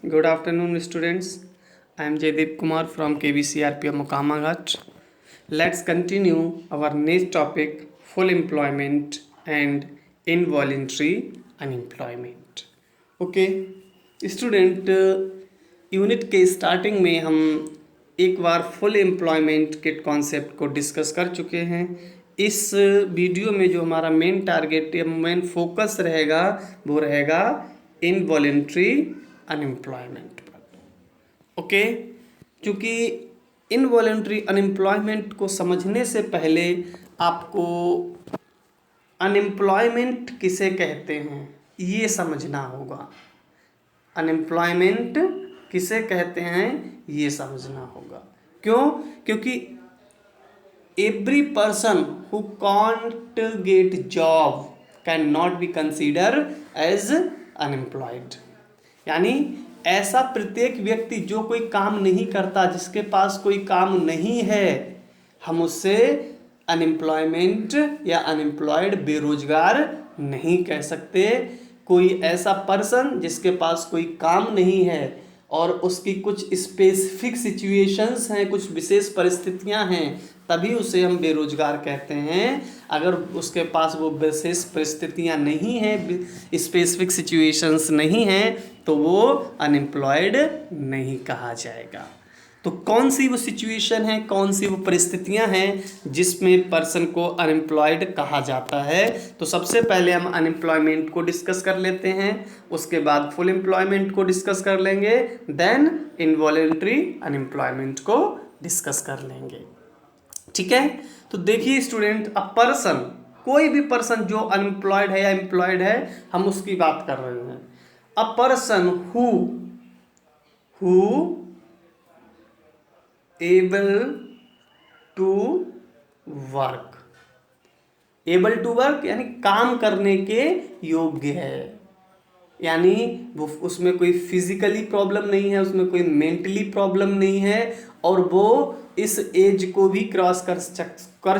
Good afternoon, students. I am Jaydeep Kumar from KVCRPM Mokamaghat. Let's continue our next topic, full employment and involuntary unemployment. Okay student, unit के starting में हम एक बार full employment के concept को discuss कर चुके हैं। इस वीडियो में जो हमारा मेन टारगेट या मेन फोकस रहेगा वो रहेगा इनवॉलेंट्री अनएम्प्लॉयमेंट पर। ओके, क्योंकि इनवॉलेंट्री अनएम्प्लॉयमेंट को समझने से पहले आपको अनएम्प्लॉयमेंट किसे कहते हैं ये समझना होगा। अनएम्प्लॉयमेंट किसे कहते हैं ये समझना होगा। क्यों? क्योंकि every person who can't get job can not be consider as unemployed. यानी ऐसा प्रत्येक व्यक्ति जो कोई काम नहीं करता, जिसके पास कोई काम नहीं है, हम उससे अनएम्प्लॉयमेंट या अनएम्प्लॉयड बेरोजगार नहीं कह सकते। कोई ऐसा पर्सन जिसके पास कोई काम नहीं है और उसकी कुछ स्पेसिफिक सिचुएशंस हैं, कुछ विशेष परिस्थितियां हैं, तभी उसे हम बेरोजगार कहते हैं। अगर उसके पास वो विशेष परिस्थितियां नहीं हैं, स्पेसिफिक सिचुएशंस नहीं हैं, तो वो अनएम्प्लॉयड नहीं कहा जाएगा। तो कौन सी वो सिचुएशन है, कौन सी वो परिस्थितियां हैं जिसमें पर्सन को अनएम्प्लॉयड कहा जाता है? तो सबसे पहले हम अनएम्प्लॉयमेंट को डिस्कस कर लेते हैं, उसके बाद फुल एम्प्लॉयमेंट को डिस्कस कर लेंगे, देन इनवॉलेंट्री अनएम्प्लॉयमेंट को डिस्कस कर लेंगे। ठीक है, तो देखिए स्टूडेंट, अ पर्सन, कोई भी पर्सन जो अनएम्प्लॉयड है या एम्प्लॉयड है, हम उसकी बात कर रहे हैं। A person who able to work. Able to work यानी काम करने के योग्य है, यानी वो उसमें कोई फिजिकली प्रॉब्लम नहीं है, उसमें कोई मेंटली प्रॉब्लम नहीं है, और वो इस एज को भी क्रॉस कर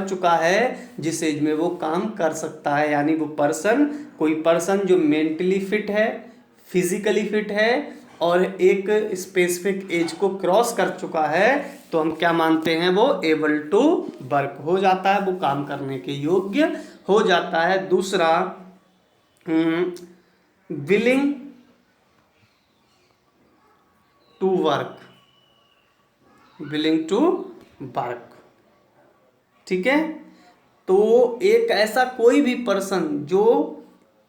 चुका है जिस एज में वो काम कर सकता है। यानी वो पर्सन, कोई पर्सन जो मेंटली फिट है, फिजिकली फिट है और एक स्पेसिफिक एज को क्रॉस कर चुका है, तो हम क्या मानते हैं? वो एबल टू वर्क हो जाता है, वो काम करने के योग्य हो जाता है। दूसरा, willing to work, willing to work. ठीक है, तो एक ऐसा कोई भी पर्सन जो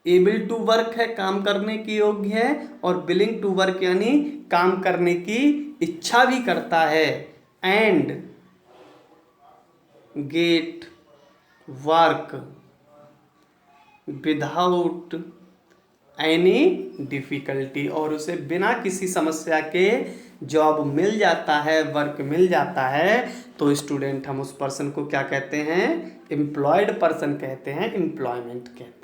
एबल टू वर्क है, काम करने की योग्य है, और विलिंग टू वर्क यानी काम करने की इच्छा भी करता है, and get work without any difficulty, और उसे बिना किसी समस्या के जॉब मिल जाता है, वर्क मिल जाता है, तो स्टूडेंट हम उस पर्सन को क्या कहते हैं? एम्प्लॉयड पर्सन कहते हैं, एम्प्लॉयमेंट कहते हैं।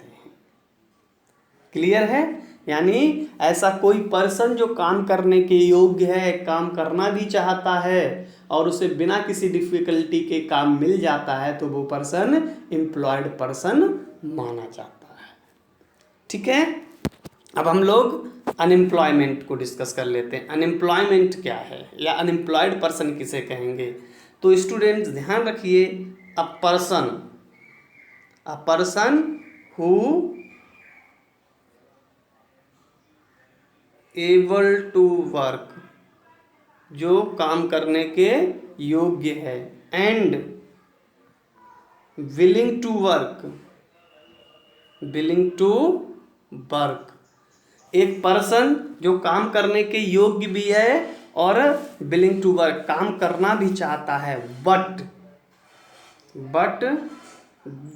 क्लियर है? यानी ऐसा कोई पर्सन जो काम करने के योग्य है, काम करना भी चाहता है और उसे बिना किसी डिफिकल्टी के काम मिल जाता है, तो वो पर्सन एम्प्लॉयड पर्सन माना जाता है। ठीक है, अब हम लोग अनएम्प्लॉयमेंट को डिस्कस कर लेते हैं। अनएम्प्लॉयमेंट क्या है या अनएम्प्लॉयड पर्सन किसे कहेंगे? तो स्टूडेंट्स ध्यान रखिए, a person who able to work, जो काम करने के योग्य है, and willing to work, willing to work, एक पर्सन जो काम करने के योग्य भी है और विलिंग टू वर्क, काम करना भी चाहता है, but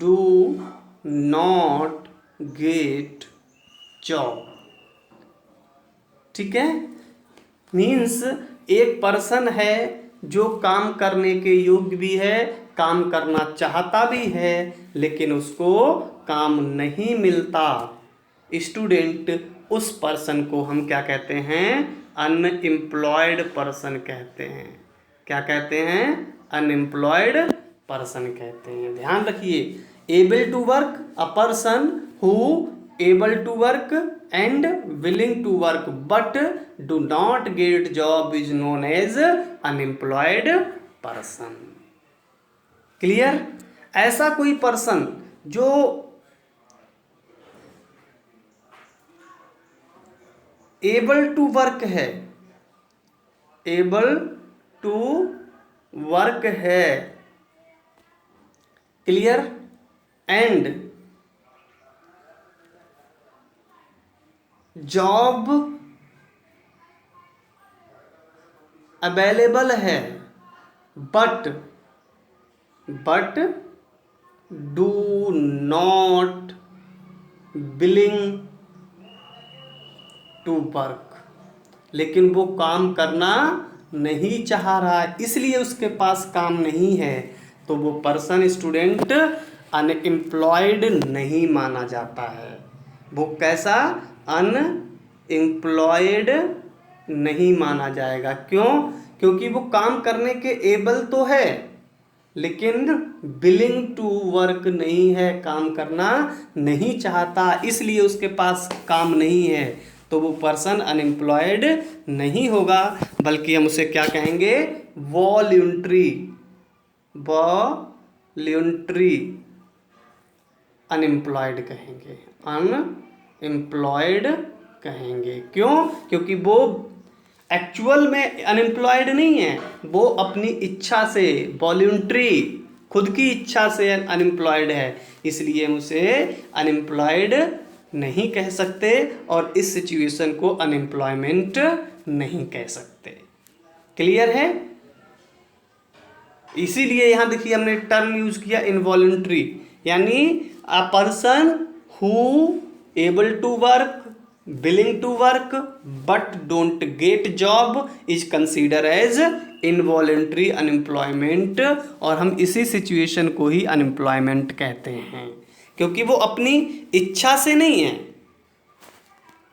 do not get job. ठीक है, मीन्स एक पर्सन है जो काम करने के योग्य भी है, काम करना चाहता भी है, लेकिन उसको काम नहीं मिलता। स्टूडेंट, उस पर्सन को हम क्या कहते हैं? अनएम्प्लॉयड पर्सन कहते हैं। क्या कहते हैं? अनएम्प्लॉयड पर्सन कहते हैं। ध्यान रखिए, able to work, a person who able to work and willing to work but do not get job is known as unemployed person. Clear? ऐसा कोई पर्सन जो एबल टू वर्क है, एबल टू वर्क है, clear, and job available है but do not willing to work, लेकिन वो काम करना नहीं चाह रहा है, इसलिए उसके पास काम नहीं है, तो वो पर्सन स्टूडेंट अनएम्प्लॉयड नहीं माना जाता है। वो कैसा? अनएम्प्लॉयड नहीं माना जाएगा। क्यों? क्योंकि वो काम करने के एबल तो है लेकिन विलिंग टू वर्क नहीं है, काम करना नहीं चाहता, इसलिए उसके पास काम नहीं है, तो वो पर्सन अनएम्प्लॉयड नहीं होगा, बल्कि हम उसे क्या कहेंगे? वॉल्यूंटरी अनएम्प्लॉयड कहेंगे, अनएम्प्लॉयड कहेंगे। क्यों? क्योंकि वो एक्चुअल में अनएम्प्लॉयड नहीं है, वो अपनी इच्छा से, वॉल्यूंटरी, खुद की इच्छा से अनएम्प्लॉयड है, इसलिए हम उसे अनएम्प्लॉयड नहीं कह सकते और इस सिचुएशन को अनएम्प्लॉयमेंट नहीं कह सकते। क्लियर है? इसीलिए यहां देखिए हमने टर्म यूज किया इनवॉल्यूंटरी, यानी a person who able to work, willing to work but don't get job is considered as involuntary unemployment, और हम इसी सिचुएशन को ही अनएम्प्लॉयमेंट कहते हैं, क्योंकि वो अपनी इच्छा से नहीं है।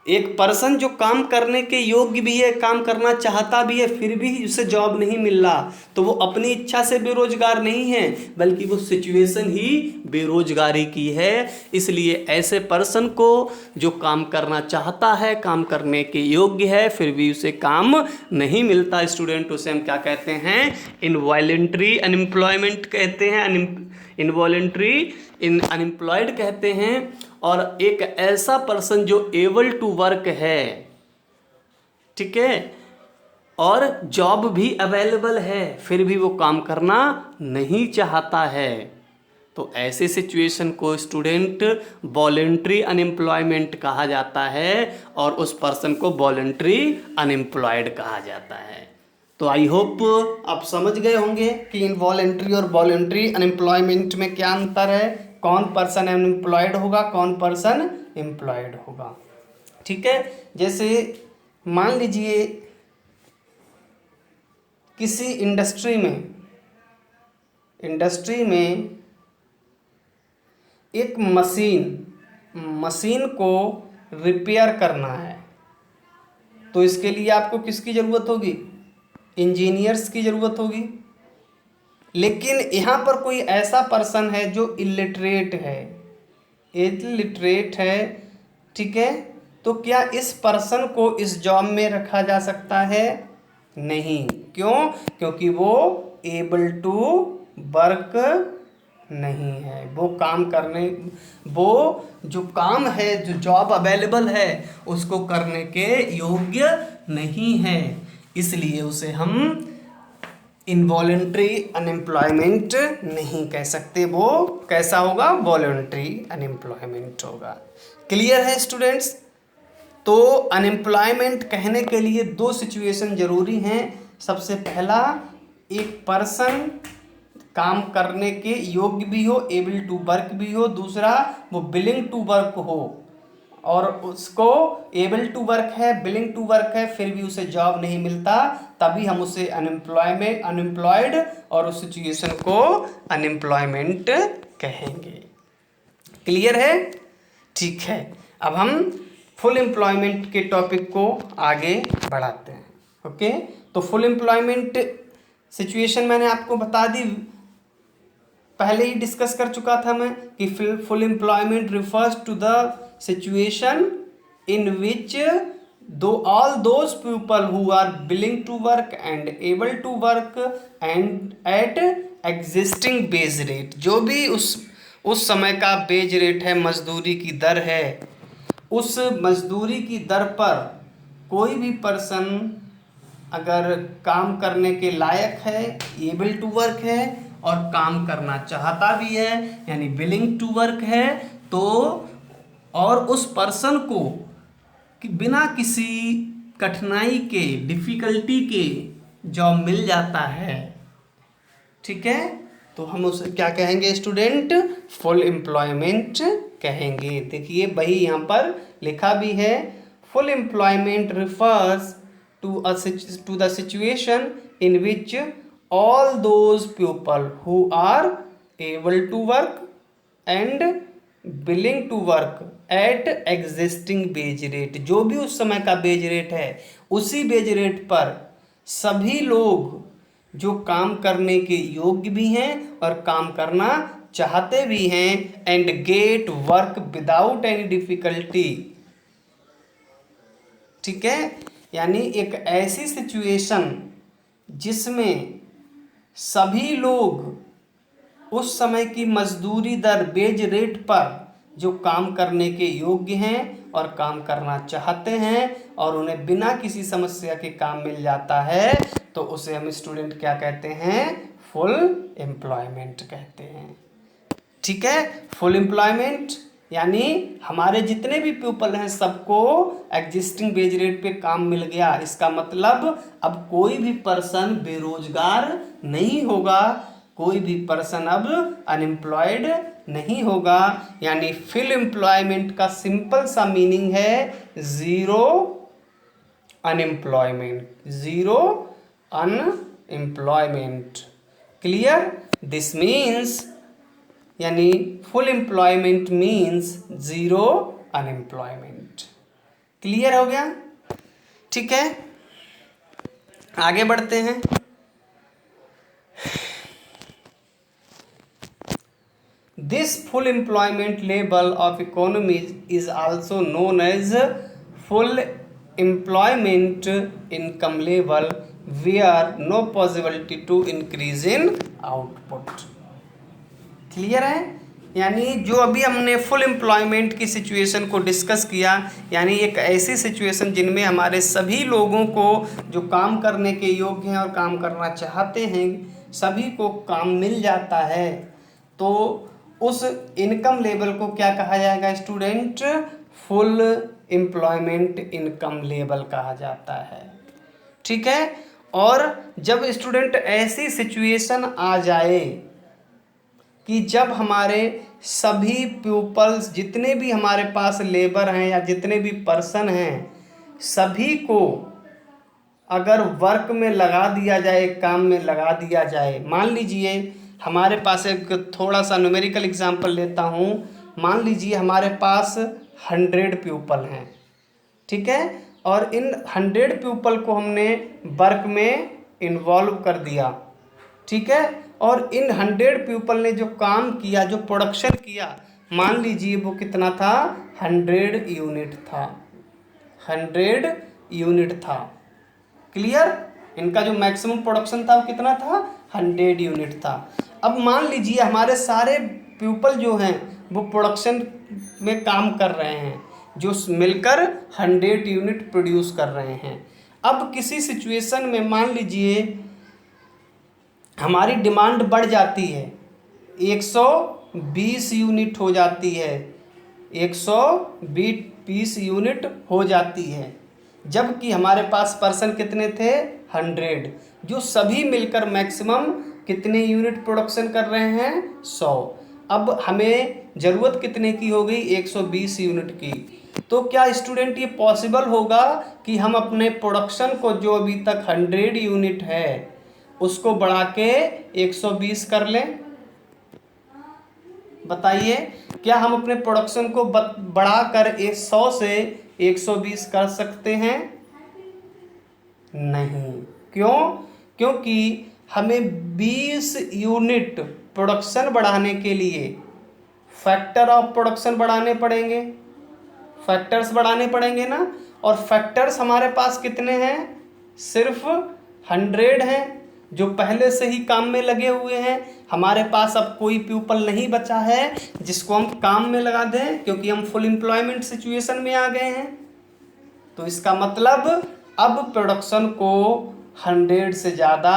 एक पर्सन जो काम करने के योग्य भी है, काम करना चाहता भी है, फिर भी उसे जॉब नहीं मिल रहा, तो वो अपनी इच्छा से बेरोजगार नहीं है, बल्कि वो सिचुएशन ही बेरोजगारी की है। इसलिए ऐसे पर्सन को जो काम करना चाहता है, काम करने के योग्य है, फिर भी उसे काम नहीं मिलता स्टूडेंट, उसे हम क्या कहते हैं? इनवॉलंटरी अनएम्प्लॉयमेंट कहते हैं, इनवॉलंटरी अनएम्प्लॉयड कहते हैं। और एक ऐसा पर्सन जो एबल टू वर्क है, ठीक है, और जॉब भी अवेलेबल है, फिर भी वो काम करना नहीं चाहता है, तो ऐसे सिचुएशन को स्टूडेंट वॉलंटरी अनएम्प्लॉयमेंट कहा जाता है और उस पर्सन को वॉलंटरी अनएम्प्लॉयड कहा जाता है। तो आई होप आप समझ गए होंगे कि इनवॉलंटरी और वॉलंटरी अनएम्प्लॉयमेंट में क्या अंतर है, कौन पर्सन अनएम्प्लॉयड होगा, कौन पर्सन एम्प्लॉयड होगा। ठीक है, जैसे मान लीजिए किसी इंडस्ट्री में एक मशीन को रिपेयर करना है, तो इसके लिए आपको किसकी ज़रूरत होगी? इंजीनियर्स की ज़रूरत होगी। लेकिन यहाँ पर कोई ऐसा पर्सन है जो इलिटरेट है, ठीक है, तो क्या इस पर्सन को इस जॉब में रखा जा सकता है? नहीं। क्यों? क्योंकि वो एबल टू वर्क नहीं है, वो जो काम है, जो जॉब अवेलेबल है, उसको करने के योग्य नहीं है, इसलिए उसे हम इनवॉलंटरी अनएम्प्लॉयमेंट नहीं कह सकते। वो कैसा होगा? वॉलंटरी अनएम्प्लॉयमेंट होगा। क्लियर है स्टूडेंट्स? तो अनएम्प्लॉयमेंट कहने के लिए दो सिचुएशन जरूरी हैं। सबसे पहला, एक पर्सन काम करने के योग्य भी हो, एबल टू वर्क भी हो। दूसरा, वो विलिंग टू वर्क हो और उसको एबल टू वर्क है, विलिंग टू वर्क है, फिर भी उसे जॉब नहीं मिलता, तभी हम उसे अनएम्प्लॉयड और उस सिचुएशन को अनएम्प्लॉयमेंट कहेंगे। क्लियर है? ठीक है, अब हम फुल एम्प्लॉयमेंट के टॉपिक को आगे बढ़ाते हैं। ओके, तो फुल एम्प्लॉयमेंट सिचुएशन मैंने आपको बता दी, पहले ही डिस्कस कर चुका था मैं कि full employment refers to the situation in which दो all those people who are willing to work and able to work and at existing wage rate, जो भी उस समय का बेज रेट है, मजदूरी की दर है, उस मजदूरी की दर पर कोई भी पर्सन अगर काम करने के लायक है, एबल टू वर्क है और काम करना चाहता भी है, यानी विलिंग टू वर्क है, तो और उस पर्सन को कि बिना किसी कठिनाई के, डिफिकल्टी के जॉब मिल जाता है, ठीक है, तो हम उसे क्या कहेंगे स्टूडेंट? फुल एम्प्लॉयमेंट कहेंगे। देखिए वही यहाँ पर लिखा भी है, full employment refers to the situation in which all those people who are able to work and willing to work at existing wage rate, जो भी उस समय का बेज रेट है, उसी बेज रेट पर सभी लोग जो काम करने के योग्य भी हैं और काम करना चाहते भी हैं, and get work without any difficulty, ठीक है, यानी एक ऐसी सिचुएशन जिसमें सभी लोग उस समय की मजदूरी दर, बेज रेट पर जो काम करने के योग्य हैं और काम करना चाहते हैं और उन्हें बिना किसी समस्या के काम मिल जाता है, तो उसे हम स्टूडेंट क्या कहते हैं? फुल एम्प्लॉयमेंट कहते हैं, ठीक है। फुल एम्प्लॉयमेंट यानी हमारे जितने भी पीपल हैं सबको एग्जिस्टिंग वेज रेट पे काम मिल गया। इसका मतलब अब कोई भी पर्सन बेरोजगार नहीं होगा, कोई भी पर्सन अब अनएम्प्लॉयड नहीं होगा। यानी फुल एम्प्लॉयमेंट का सिंपल सा मीनिंग है zero unemployment, zero unemployment. Clear? This means यानी full employment means zero unemployment. Clear हो गया? ठीक है, आगे बढ़ते हैं। This full employment level of economy is also known as full employment income level where no possibility to increase in output. Clear है? यानी जो अभी हमने फुल एम्प्लॉयमेंट की सिचुएशन को डिस्कस किया, यानी एक ऐसी सिचुएशन जिनमें हमारे सभी लोगों को जो काम करने के योग्य हैं और काम करना चाहते हैं सभी को काम मिल जाता है, तो उस इनकम लेवल को क्या कहा जाएगा student? Full employment income level कहा जाता है। ठीक है, और जब स्टूडेंट ऐसी सिचुएशन आ जाए कि जब हमारे सभी पीपल्स, जितने भी हमारे पास लेबर हैं या जितने भी पर्सन हैं, सभी को अगर वर्क में लगा दिया जाए, काम में लगा दिया जाए। मान लीजिए हमारे पास एक थोड़ा सा न्यूमेरिकल एग्जांपल लेता हूँ। मान लीजिए हमारे पास 100 पीपल हैं, ठीक है, और इन 100 पीपल को हमने वर्क में इन्वॉल्व कर दिया, ठीक है, और इन 100 पीपल ने जो काम किया, जो प्रोडक्शन किया, मान लीजिए वो कितना था? 100 यूनिट था, 100 यूनिट था। क्लियर? इनका जो मैक्सिमम प्रोडक्शन था वो कितना था? 100 यूनिट था। अब मान लीजिए हमारे सारे पीपल जो हैं वो प्रोडक्शन में काम कर रहे हैं, जो मिलकर 100 यूनिट प्रोड्यूस कर रहे हैं। अब किसी सिचुएशन में मान लीजिए हमारी डिमांड बढ़ जाती है, 120 यूनिट हो जाती है, 120 यूनिट हो जाती है, जबकि हमारे पास पर्सन कितने थे? 100, जो सभी मिलकर मैक्सिमम कितने यूनिट प्रोडक्शन कर रहे हैं? 100। अब हमें ज़रूरत कितने की हो गई? 120 यूनिट की। तो क्या स्टूडेंट ये पॉसिबल होगा कि हम अपने प्रोडक्शन को जो अभी तक 100 यूनिट है उसको बढ़ा के 120 कर लें? बताइए, क्या हम अपने प्रोडक्शन को बढ़ाकर 100 से 120 कर सकते हैं? नहीं। क्यों? क्योंकि हमें 20 यूनिट प्रोडक्शन बढ़ाने के लिए फैक्टर ऑफ प्रोडक्शन बढ़ाने पड़ेंगे। फैक्टर्स बढ़ाने पड़ेंगे ना, और फैक्टर्स हमारे पास कितने हैं, सिर्फ 100 हैं जो पहले से ही काम में लगे हुए हैं। हमारे पास अब कोई पीपल नहीं बचा है जिसको हम काम में लगा दें, क्योंकि हम फुल एम्प्लॉयमेंट सिचुएशन में आ गए हैं। तो इसका मतलब अब प्रोडक्शन को 100 से ज़्यादा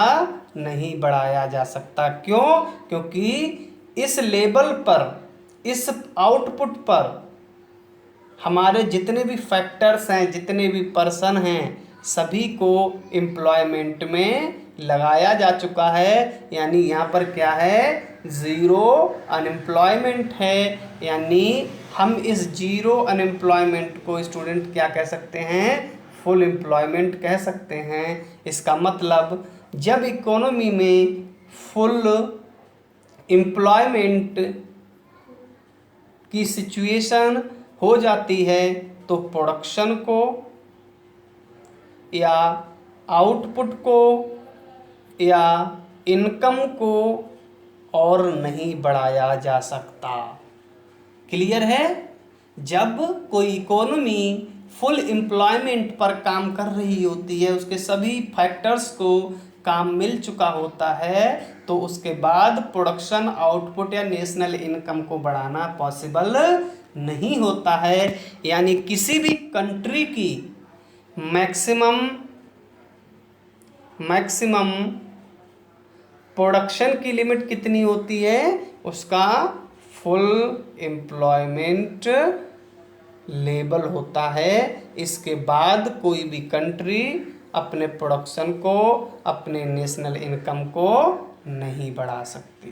नहीं बढ़ाया जा सकता। क्यों? क्योंकि इस लेवल पर, इस आउटपुट पर हमारे जितने भी फैक्टर्स हैं, जितने भी पर्सन हैं, सभी को एम्प्लॉयमेंट में लगाया जा चुका है। यानी यहाँ पर क्या है, ज़ीरो अनएम्प्लॉयमेंट है। यानी हम इस ज़ीरो अनएम्प्लॉयमेंट को स्टूडेंट क्या कह सकते हैं, फुल एम्प्लॉयमेंट कह सकते हैं। इसका मतलब जब इकोनॉमी में फुल एम्प्लॉयमेंट की सिचुएशन हो जाती है तो प्रोडक्शन को या आउटपुट को या इनकम को और नहीं बढ़ाया जा सकता। क्लियर है? जब कोई इकोनॉमी फुल एम्प्लॉयमेंट पर काम कर रही होती है, उसके सभी फैक्टर्स को काम मिल चुका होता है, तो उसके बाद प्रोडक्शन, आउटपुट या नेशनल इनकम को बढ़ाना पॉसिबल नहीं होता है। यानी किसी भी कंट्री की मैक्सिमम प्रोडक्शन की लिमिट कितनी होती है, उसका फुल एम्प्लॉयमेंट लेवल होता है। इसके बाद कोई भी कंट्री अपने प्रोडक्शन को, अपने नेशनल इनकम को नहीं बढ़ा सकती।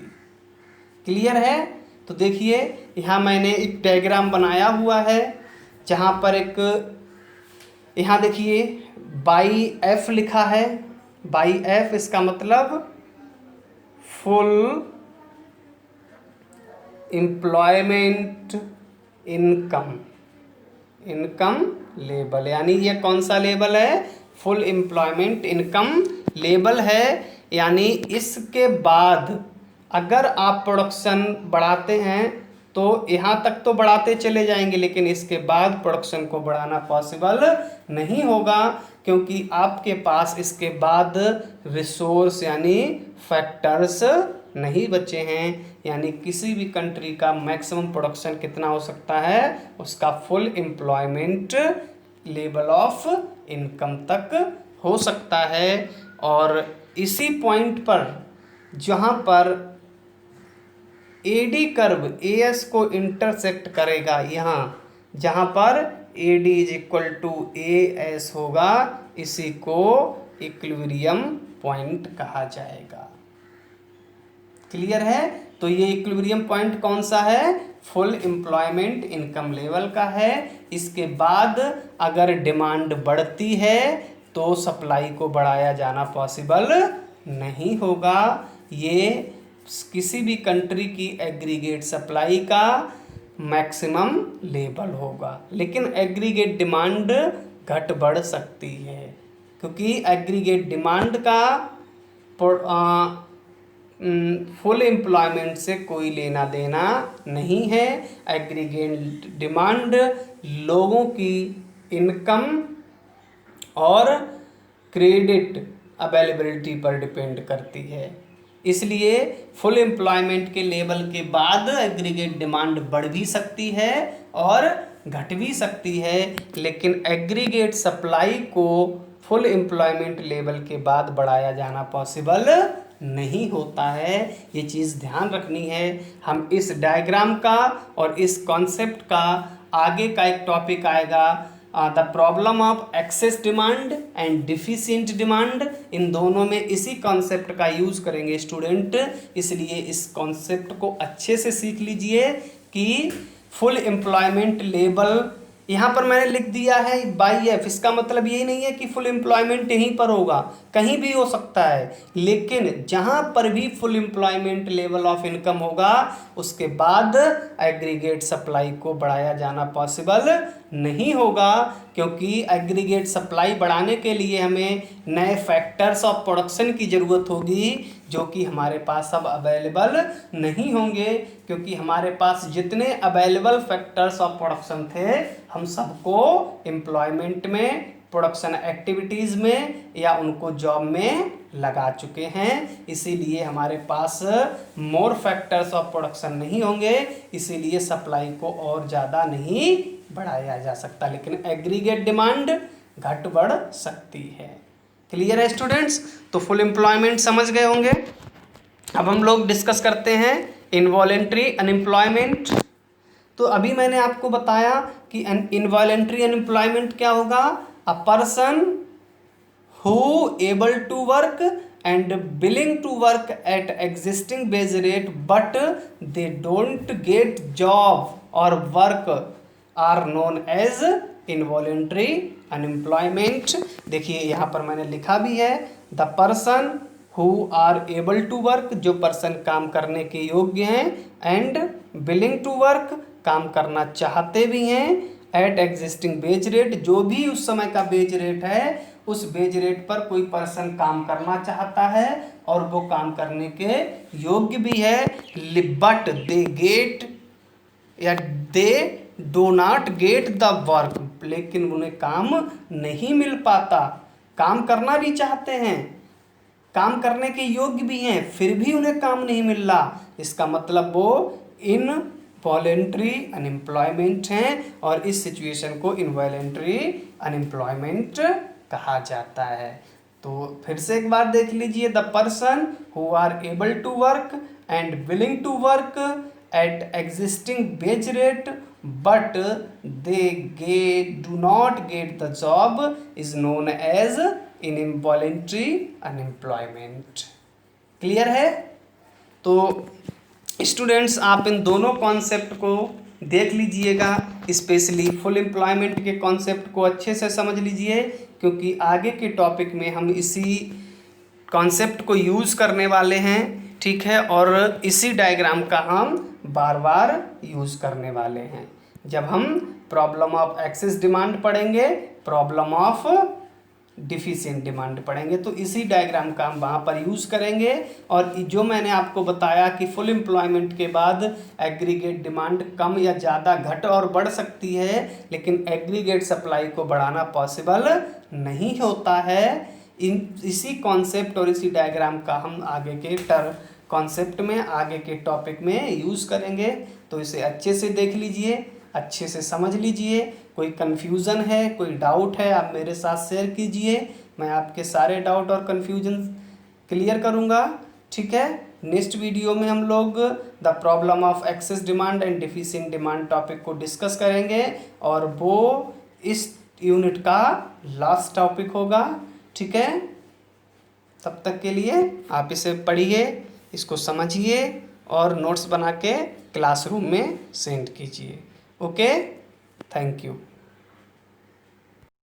क्लियर है? तो देखिए यहाँ मैंने एक डायग्राम बनाया हुआ है, जहाँ पर एक, यहाँ देखिए बाई एफ लिखा है। बाई एफ इसका मतलब फुल एम्प्लॉयमेंट इनकम लेवल। यानी ये कौन सा लेवल है, फुल एम्प्लॉयमेंट इनकम लेवल है। यानी इसके बाद अगर आप प्रोडक्शन बढ़ाते हैं तो यहाँ तक तो बढ़ाते चले जाएंगे, लेकिन इसके बाद प्रोडक्शन को बढ़ाना पॉसिबल नहीं होगा, क्योंकि आपके पास इसके बाद रिसोर्स यानी फैक्टर्स नहीं बचे हैं। यानी किसी भी कंट्री का मैक्सिमम प्रोडक्शन कितना हो सकता है, उसका full employment level of income तक हो सकता है। और इसी पॉइंट पर जहाँ पर एडी कर्व एएस को इंटरसेक्ट करेगा, यहाँ जहाँ पर AD is equal to AS होगा, इसी को इक्विलिब्रियम पॉइंट कहा जाएगा। क्लियर है? तो ये इक्विलिब्रियम पॉइंट कौन सा है, फुल एम्प्लॉयमेंट इनकम लेवल का है। इसके बाद अगर डिमांड बढ़ती है तो सप्लाई को बढ़ाया जाना पॉसिबल नहीं होगा। ये किसी भी कंट्री की एग्रीगेट सप्लाई का मैक्सिमम लेवल होगा, लेकिन एग्रीगेट डिमांड घट बढ़ सकती है, क्योंकि एग्रीगेट डिमांड का फुल एम्प्लॉयमेंट से कोई लेना देना नहीं है। एग्रीगेट डिमांड लोगों की इनकम और क्रेडिट अवेलेबिलिटी पर डिपेंड करती है। इसलिए फुल एम्प्लॉयमेंट के लेवल के बाद एग्रीगेट डिमांड बढ़ भी सकती है और घट भी सकती है, लेकिन एग्रीगेट सप्लाई को फुल एम्प्लॉयमेंट लेवल के बाद बढ़ाया जाना पॉसिबल नहीं होता है। ये चीज़ ध्यान रखनी है। हम इस डायग्राम का और इस कॉन्सेप्ट का आगे का एक टॉपिक आएगा, the problem of excess demand and deficient demand. इन दोनों में इसी कॉन्सेप्ट का यूज़ करेंगे स्टूडेंट, इसलिए इस कॉन्सेप्ट को अच्छे से सीख लीजिए कि फुल एम्प्लॉयमेंट लेवल यहाँ पर मैंने लिख दिया है बाई एफ। इसका मतलब ये नहीं है कि फुल एम्प्लॉयमेंट यहीं पर होगा, कहीं भी हो सकता है, लेकिन जहाँ पर भी full employment level of income होगा उसके बाद एग्रीगेट सप्लाई को बढ़ाया जाना पॉसिबल नहीं होगा, क्योंकि एग्रीगेट सप्लाई बढ़ाने के लिए हमें नए फैक्टर्स ऑफ प्रोडक्शन की ज़रूरत होगी, जो कि हमारे पास अब अवेलेबल नहीं होंगे, क्योंकि हमारे पास जितने अवेलेबल फैक्टर्स ऑफ प्रोडक्शन थे हम सबको एम्प्लॉयमेंट में, प्रोडक्शन एक्टिविटीज़ में या उनको जॉब में लगा चुके हैं। इसीलिए हमारे पास मोर फैक्टर्स ऑफ प्रोडक्शन नहीं होंगे, इसीलिए सप्लाई को और ज़्यादा नहीं बढ़ाया जा सकता, लेकिन एग्रीगेट डिमांड घट बढ़ सकती है। क्लियर है स्टूडेंट्स? तो फुल एम्प्लॉयमेंट समझ गए होंगे। अब हम लोग डिस्कस करते हैं इनवॉलेंट्री अनएम्प्लॉयमेंट। तो अभी मैंने आपको बताया कि इनवॉलेंट्री अनएम्प्लॉयमेंट क्या होगा? A person who able to work and willing to work at existing wage rate but they don't get job or work are known as involuntary unemployment। देखिए यहाँ पर मैंने लिखा भी है, the person who are able to work, जो person काम करने के योग्य हैं, एंड विलिंग टू वर्क, काम करना चाहते भी हैं, एट एग्जिस्टिंग वेज रेट, जो भी उस समय का वेज रेट है उस वेज रेट पर कोई पर्सन काम करना चाहता है और वो काम करने के योग्य भी है, बट दे गेट या they do not get the work, लेकिन उन्हें काम नहीं मिल पाता, काम करना भी चाहते हैं, काम करने के योग्य भी हैं, फिर भी उन्हें काम नहीं मिल रहा। इसका मतलब वो इनवॉलेंट्री अनएम्प्लॉयमेंट हैं और इस सिचुएशन को इनवॉलेंट्री अनएम्प्लॉयमेंट कहा जाता है। तो फिर से एक बार देख लीजिए, the person who are able to work and willing to work at existing wage rate but they do not get the job is known as involuntary unemployment. Clear है? तो स्टूडेंट्स आप इन दोनों कॉन्सेप्ट को देख लीजिएगा, स्पेशली फुल एम्प्लॉयमेंट के concept को अच्छे से समझ लीजिए, क्योंकि आगे के टॉपिक में हम इसी कॉन्सेप्ट को यूज़ करने वाले हैं, ठीक है, और इसी डायग्राम का हम बार बार यूज़ करने वाले हैं। जब हम प्रॉब्लम ऑफ एक्सेस डिमांड पढ़ेंगे, प्रॉब्लम ऑफ डिफिशिएंट डिमांड पढ़ेंगे, तो इसी डायग्राम का हम वहाँ पर यूज़ करेंगे। और जो मैंने आपको बताया कि फुल एम्प्लॉयमेंट के बाद एग्रीगेट डिमांड कम या ज़्यादा घट और बढ़ सकती है, लेकिन एग्रीगेट सप्लाई को बढ़ाना पॉसिबल नहीं होता है। इसी कॉन्सेप्ट और इसी डायग्राम का हम आगे के कॉन्सेप्ट में, आगे के टॉपिक में यूज़ करेंगे। तो इसे अच्छे से देख लीजिए, अच्छे से समझ लीजिए। कोई कन्फ्यूज़न है, कोई डाउट है, आप मेरे साथ शेयर कीजिए, मैं आपके सारे डाउट और कन्फ्यूजन क्लियर करूँगा, ठीक है। नेक्स्ट वीडियो में हम लोग the problem of excess demand and deficient demand topic को डिस्कस करेंगे, और वो इस यूनिट का लास्ट टॉपिक होगा, ठीक है। तब तक के लिए आप इसे पढ़िए, इसको समझिए और नोट्स बना के क्लासरूम में सेंड कीजिए। Okay, thank you.